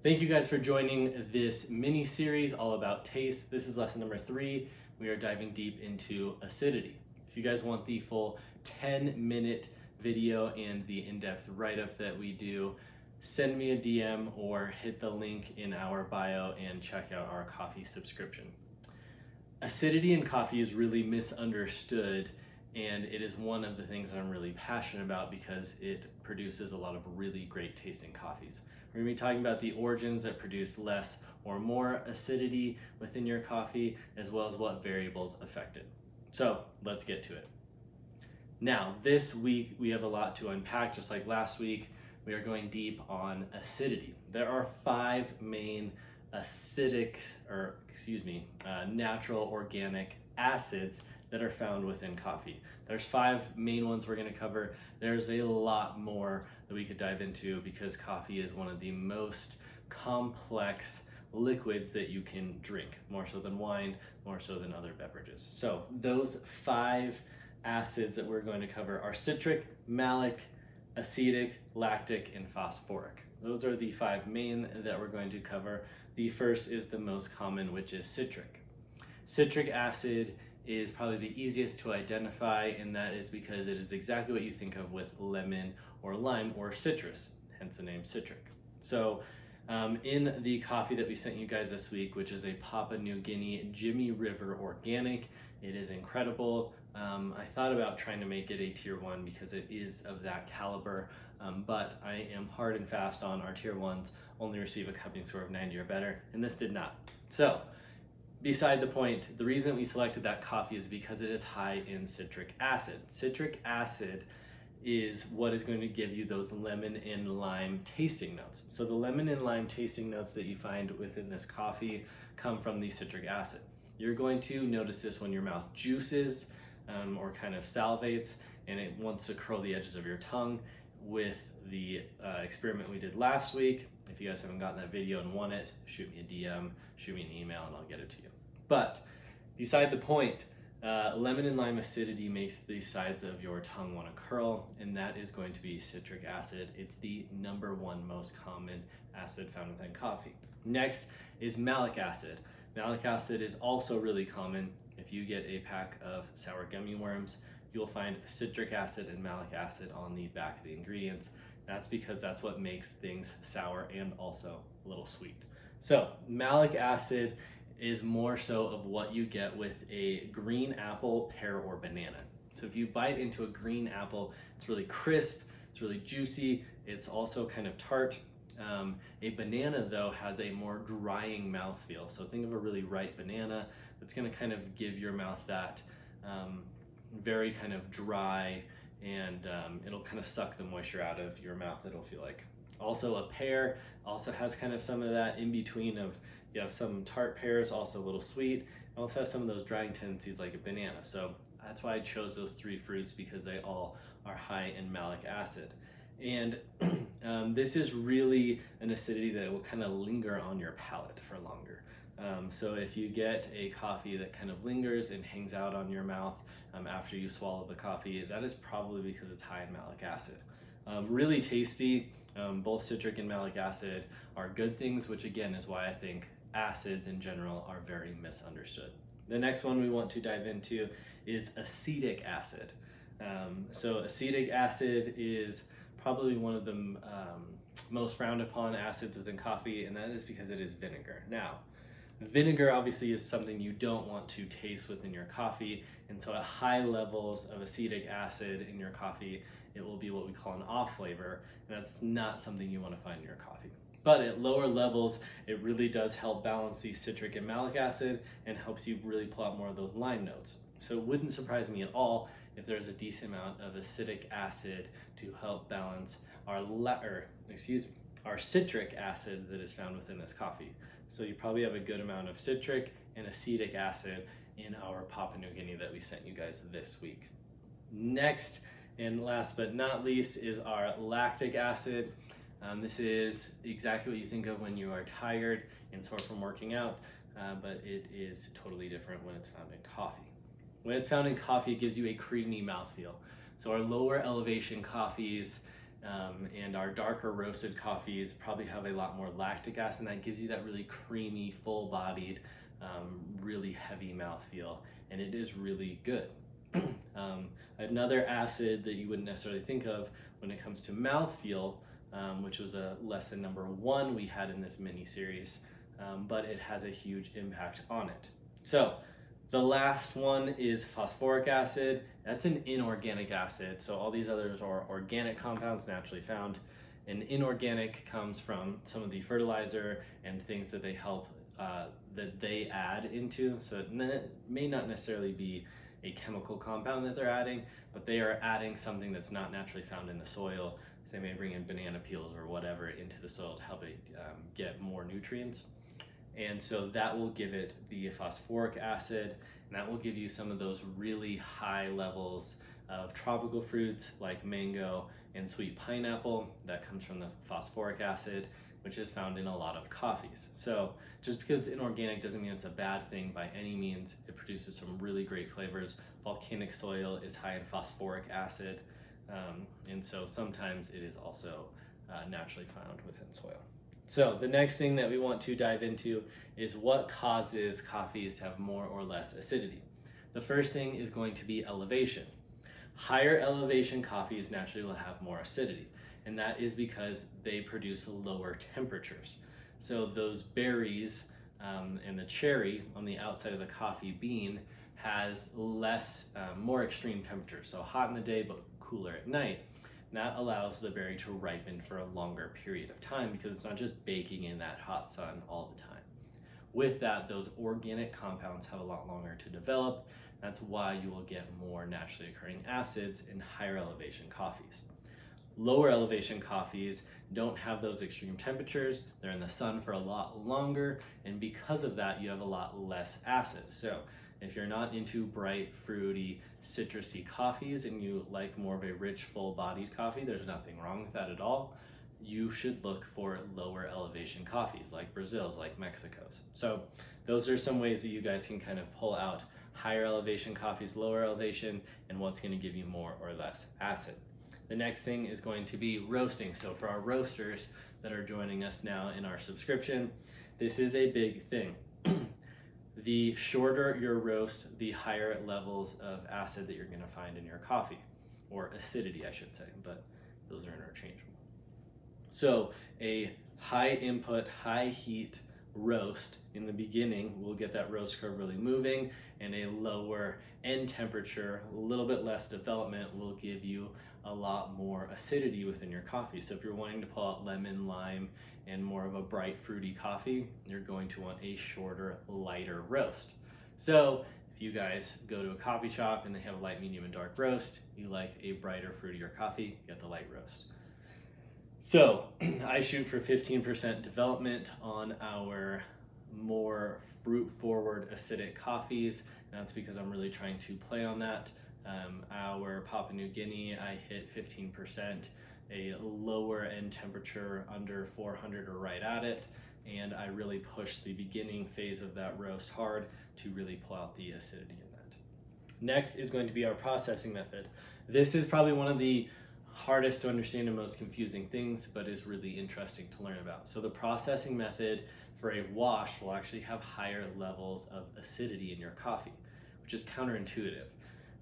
Thank you guys for joining this mini series all about taste. This is lesson number 3. We are diving deep into acidity. If you guys want the full 10-minute video and the in-depth write-up that we do, send me a DM or hit the link in our bio and check out our coffee subscription. Acidity in coffee is really misunderstood, and it is one of the things that I'm really passionate about because it produces a lot of really great tasting coffees. We're going to be talking about the origins that produce less or more acidity within your coffee, as well as what variables affect it. So let's get to it. Now, this week we have a lot to unpack. Just like last week, we are going deep on acidity. There are 5 main natural organic acids that are found within coffee. There's 5 main ones we're going to cover. There's a lot more that we could dive into because coffee is one of the most complex liquids that you can drink, more so than wine, more so than other beverages. So those 5 acids that we're going to cover are citric, malic, acetic, lactic, and phosphoric. Those are the 5 main that we're going to cover. The first is the most common, which is citric. Citric acid is probably the easiest to identify, and that is because it is exactly what you think of with lemon or lime or citrus, hence the name citric. So in the coffee that we sent you guys this week, which is a Papua New Guinea Jimmy River organic, it is incredible. I thought about trying to make it a tier 1 because it is of that caliber, but I am hard and fast on our tier 1s only receive a cupping score of 90 or better, and this did not. So beside the point, the reason we selected that coffee is because it is high in citric acid. Citric acid is what is going to give you those lemon and lime tasting notes. So the lemon and lime tasting notes that you find within this coffee come from the citric acid. You're going to notice this when your mouth juices or kind of salivates and it wants to curl the edges of your tongue. With the experiment we did last week, if you guys haven't gotten that video and want it, shoot me a DM, shoot me an email, and I'll get it to you. But beside the point, lemon and lime acidity makes the sides of your tongue want to curl, and that is going to be citric acid. It's the number 1 most common acid found within coffee. Next is malic acid. Malic acid is also really common. If you get a pack of sour gummy worms, you'll find citric acid and malic acid on the back of the ingredients. That's because that's what makes things sour and also a little sweet. So malic acid is more so of what you get with a green apple, pear, or banana. So if you bite into a green apple, it's really crisp, it's really juicy, it's also kind of tart. A banana, though, has a more drying mouthfeel. So think of a really ripe banana that's going to kind of give your mouth that very kind of dry, and it'll kind of suck the moisture out of your mouth, it'll feel like. Also, a pear also has kind of some of that in between of, you have some tart pears, also a little sweet. It also has some of those drying tendencies like a banana. So that's why I chose those 3 fruits, because they all are high in malic acid. And this is really an acidity that will kind of linger on your palate for longer. So if you get a coffee that kind of lingers and hangs out on your mouth after you swallow the coffee, that is probably because it's high in malic acid. Really tasty. Both citric and malic acid are good things, which again is why I think acids in general are very misunderstood. The next one we want to dive into is acetic acid. So acetic acid is probably one of the most frowned upon acids within coffee, and that is because it is vinegar. Now, vinegar obviously is something you don't want to taste within your coffee, and so at high levels of acetic acid in your coffee, it will be what we call an off flavor, and that's not something you want to find in your coffee. But at lower levels, it really does help balance the citric and malic acid and helps you really pull out more of those lime notes. So it wouldn't surprise me at all if there's a decent amount of acetic acid to help balance our citric acid that is found within this coffee. So you probably have a good amount of citric and acetic acid in our Papua New Guinea that we sent you guys this week. Next, and last but not least, is our lactic acid. This is exactly what you think of when you are tired and sore from working out, but it is totally different when it's found in coffee. When it's found in coffee, it gives you a creamy mouthfeel. So our lower elevation coffees And our darker roasted coffees probably have a lot more lactic acid, and that gives you that really creamy, full-bodied, really heavy mouthfeel, and it is really good. Another acid that you wouldn't necessarily think of when it comes to mouthfeel, which was a lesson number 1 we had in this mini series, but it has a huge impact on it. So the last one is phosphoric acid. That's an inorganic acid. So all these others are organic compounds naturally found. And inorganic comes from some of the fertilizer and things that they help that they add into. So it may not necessarily be a chemical compound that they're adding, but they are adding something that's not naturally found in the soil. So they may bring in banana peels or whatever into the soil to help it get more nutrients. And so that will give it the phosphoric acid, and that will give you some of those really high levels of tropical fruits like mango and sweet pineapple. That comes from the phosphoric acid, which is found in a lot of coffees. So just because it's inorganic doesn't mean it's a bad thing by any means. It produces some really great flavors. Volcanic soil is high in phosphoric acid, and so sometimes it is also naturally found within soil. So the next thing that we want to dive into is what causes coffees to have more or less acidity. The first thing is going to be elevation. Higher elevation coffees naturally will have more acidity, and that is because they produce lower temperatures. So those berries and the cherry on the outside of the coffee bean has less, more extreme temperatures. So hot in the day, but cooler at night. And that allows the berry to ripen for a longer period of time because it's not just baking in that hot sun all the time. With that, those organic compounds have a lot longer to develop. That's why you will get more naturally occurring acids in higher elevation coffees. Lower elevation coffees don't have those extreme temperatures. They're in the sun for a lot longer, and because of that, you have a lot less acid. So if you're not into bright, fruity, citrusy coffees and you like more of a rich, full-bodied coffee, there's nothing wrong with that at all. You should look for lower elevation coffees like Brazil's, like Mexico's. So those are some ways that you guys can kind of pull out higher elevation coffees, lower elevation, and what's going to give you more or less acid. The next thing is going to be roasting. So for our roasters that are joining us now in our subscription, this is a big thing. The shorter your roast, the higher levels of acid that you're going to find in your coffee, or acidity, I should say, but those are interchangeable. So a high input, high heat roast in the beginning will get that roast curve really moving, and a lower end temperature, a little bit less development, will give you a lot more acidity within your coffee. So if you're wanting to pull out lemon, lime, and more of a bright fruity coffee, you're going to want a shorter, lighter roast. So if you guys go to a coffee shop and they have a light, medium, and dark roast, you like a brighter, fruitier coffee, get the light roast. So I shoot for 15% development on our more fruit-forward acidic coffees, and that's because I'm really trying to play on that. Our Papua New Guinea, I hit 15%, a lower end temperature under 400 or right at it, and I really push the beginning phase of that roast hard to really pull out the acidity in that. Next is going to be our processing method. This is probably one of the hardest to understand and most confusing things, but is really interesting to learn about. So the processing method for a wash will actually have higher levels of acidity in your coffee, which is counterintuitive.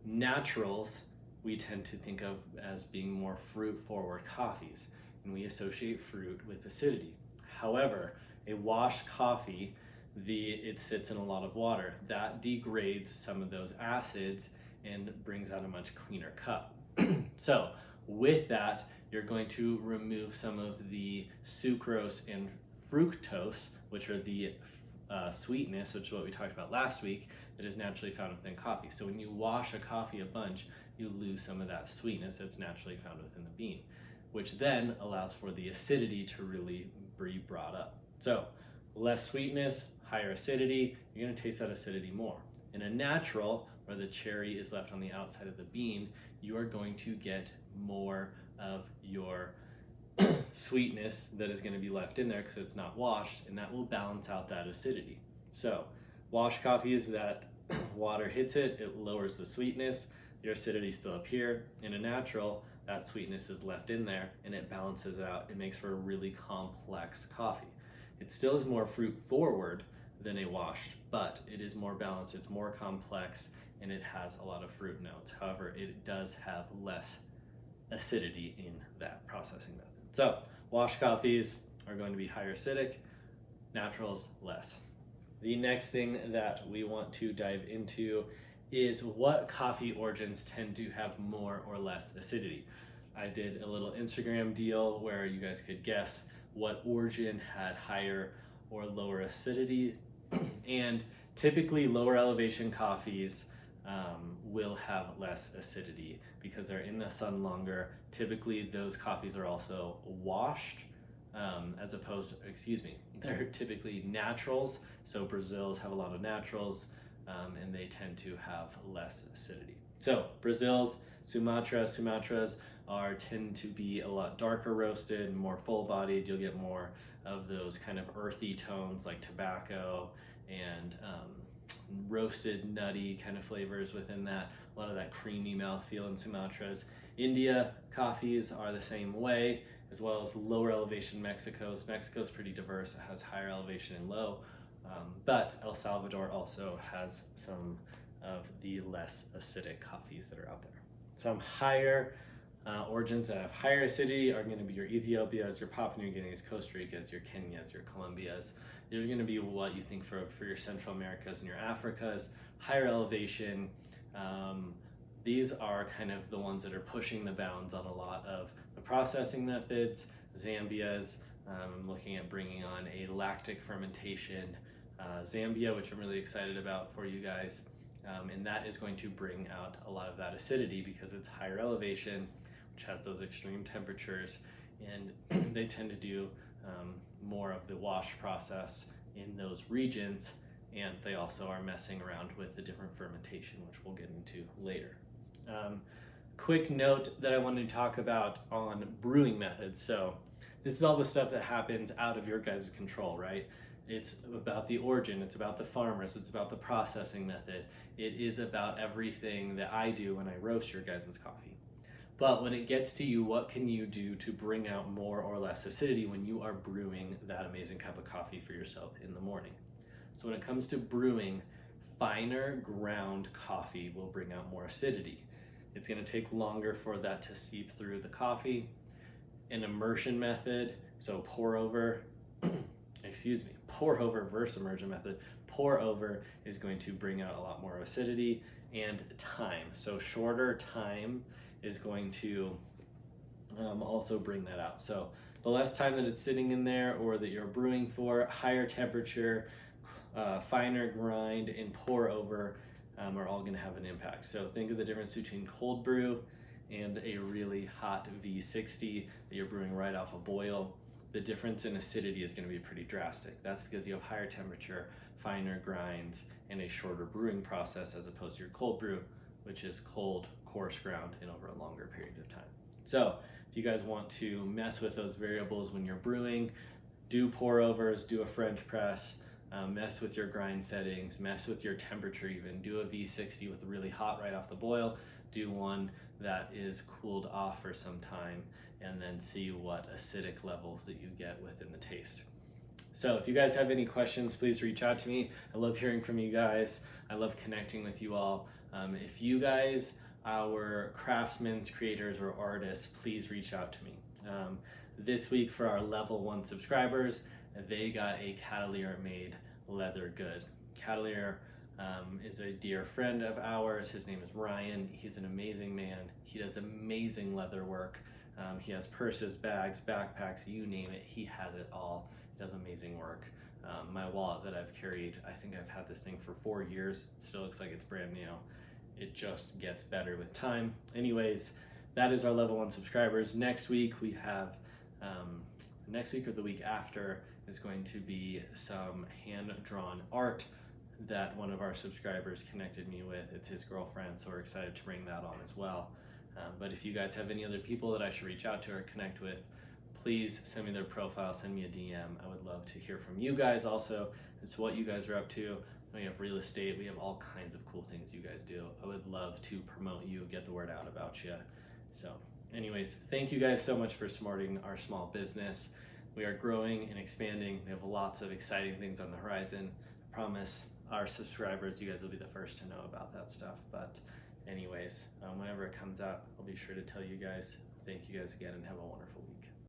Naturals we tend to think of as being more fruit-forward coffees, and we associate fruit with acidity. However, a washed coffee, it sits in a lot of water. That degrades some of those acids and brings out a much cleaner cup. So with that, you're going to remove some of the sucrose and fructose, which are the sweetness, which is what we talked about last week, that is naturally found within coffee. So when you wash a coffee a bunch, you lose some of that sweetness that's naturally found within the bean, which then allows for the acidity to really be brought up. So less sweetness, higher acidity, you're going to taste that acidity more. In a natural, where the cherry is left on the outside of the bean, you are going to get more of your sweetness that is going to be left in there because it's not washed, and that will balance out that acidity. So washed coffees, that water hits it, it lowers the sweetness, your acidity still up here. In a natural, that sweetness is left in there and it balances it out. It makes for a really complex coffee. It still is more fruit forward than a washed, but it is more balanced, it's more complex, and it has a lot of fruit notes. However, it does have less acidity in that processing method. So washed coffees are going to be higher acidic, naturals less. The next thing that we want to dive into is what coffee origins tend to have more or less acidity. I did a little Instagram deal where you guys could guess what origin had higher or lower acidity. And typically lower elevation coffees will have less acidity because they're in the sun longer. Typically those coffees are also washed they're typically naturals. So Brazils have a lot of naturals and they tend to have less acidity. So Brazils, Sumatras tend to be a lot darker roasted, more full bodied. You'll get more of those kind of earthy tones like tobacco and roasted nutty kind of flavors within that, a lot of that creamy mouthfeel in Sumatras. India coffees are the same way, as well as lower elevation Mexico's. Mexico's pretty diverse, it has higher elevation and low, but El Salvador also has some of the less acidic coffees that are out there. Some higher origins that have higher acidity are going to be your Ethiopias, your Papua New Guineas, Costa Ricas, your Kenyas, your Colombias. These are going to be what you think for your Central Americas and your Africas. Higher elevation, these are kind of the ones that are pushing the bounds on a lot of the processing methods. Zambia's, I'm looking at bringing on a lactic fermentation Zambia, which I'm really excited about for you guys. And that is going to bring out a lot of that acidity because it's higher elevation, which has those extreme temperatures, and they tend to do more of the wash process in those regions, and they also are messing around with the different fermentation, which we'll get into later. Quick note that I wanted to talk about on brewing methods. So this is all the stuff that happens out of your guys' control, right? It's about the origin, it's about the farmers, it's about the processing method. It is about everything that I do when I roast your guys' coffee. But when it gets to you, what can you do to bring out more or less acidity when you are brewing that amazing cup of coffee for yourself in the morning? So when it comes to brewing, finer ground coffee will bring out more acidity. It's going to take longer for that to seep through the coffee. An immersion method, so pour over versus immersion method. Pour over is going to bring out a lot more acidity, and time. So shorter time is going to also bring that out. So the less time that it's sitting in there or that you're brewing for, higher temperature, finer grind, and pour over are all going to have an impact. So think of the difference between cold brew and a really hot V60 that you're brewing right off a boil. The difference in acidity is going to be pretty drastic. That's because you have higher temperature, finer grinds, and a shorter brewing process as opposed to your cold brew, which is cold, coarse ground and over a longer period of time. So if you guys want to mess with those variables when you're brewing, do pour overs, do a French press, mess with your grind settings, mess with your temperature even. Do a V60 with really hot right off the boil, do one that is cooled off for some time, and then see what acidic levels that you get within the taste. So if you guys have any questions, please reach out to me. I love hearing from you guys. I love connecting with you all. If you guys, our craftsmen, creators, or artists, please reach out to me. This week for our level 1 subscribers, they got a Catalier made leather good. Catalier is a dear friend of ours. His name is Ryan. He's an amazing man. He does amazing leather work. He has purses, bags, backpacks, you name it. He has it all. He does amazing work. My wallet that I've carried, I think I've had this thing for 4 years. It still looks like it's brand new. It just gets better with time. Anyways, that is our level 1 subscribers. Next week we have, next week or the week after is going to be some hand-drawn art that one of our subscribers connected me with. It's his girlfriend, so we're excited to bring that on as well. But if you guys have any other people that I should reach out to or connect with, please send me their profile, send me a DM. I would love to hear from you guys also. It's what you guys are up to. We have real estate. We have all kinds of cool things you guys do. I would love to promote you, get the word out about you. So Anyways, thank you guys so much for supporting our small business. We are growing and expanding. We have lots of exciting things on the horizon. I promise our subscribers, you guys will be the first to know about that stuff. But anyways, whenever it comes out, I'll be sure to tell you guys. Thank you guys again and have a wonderful week.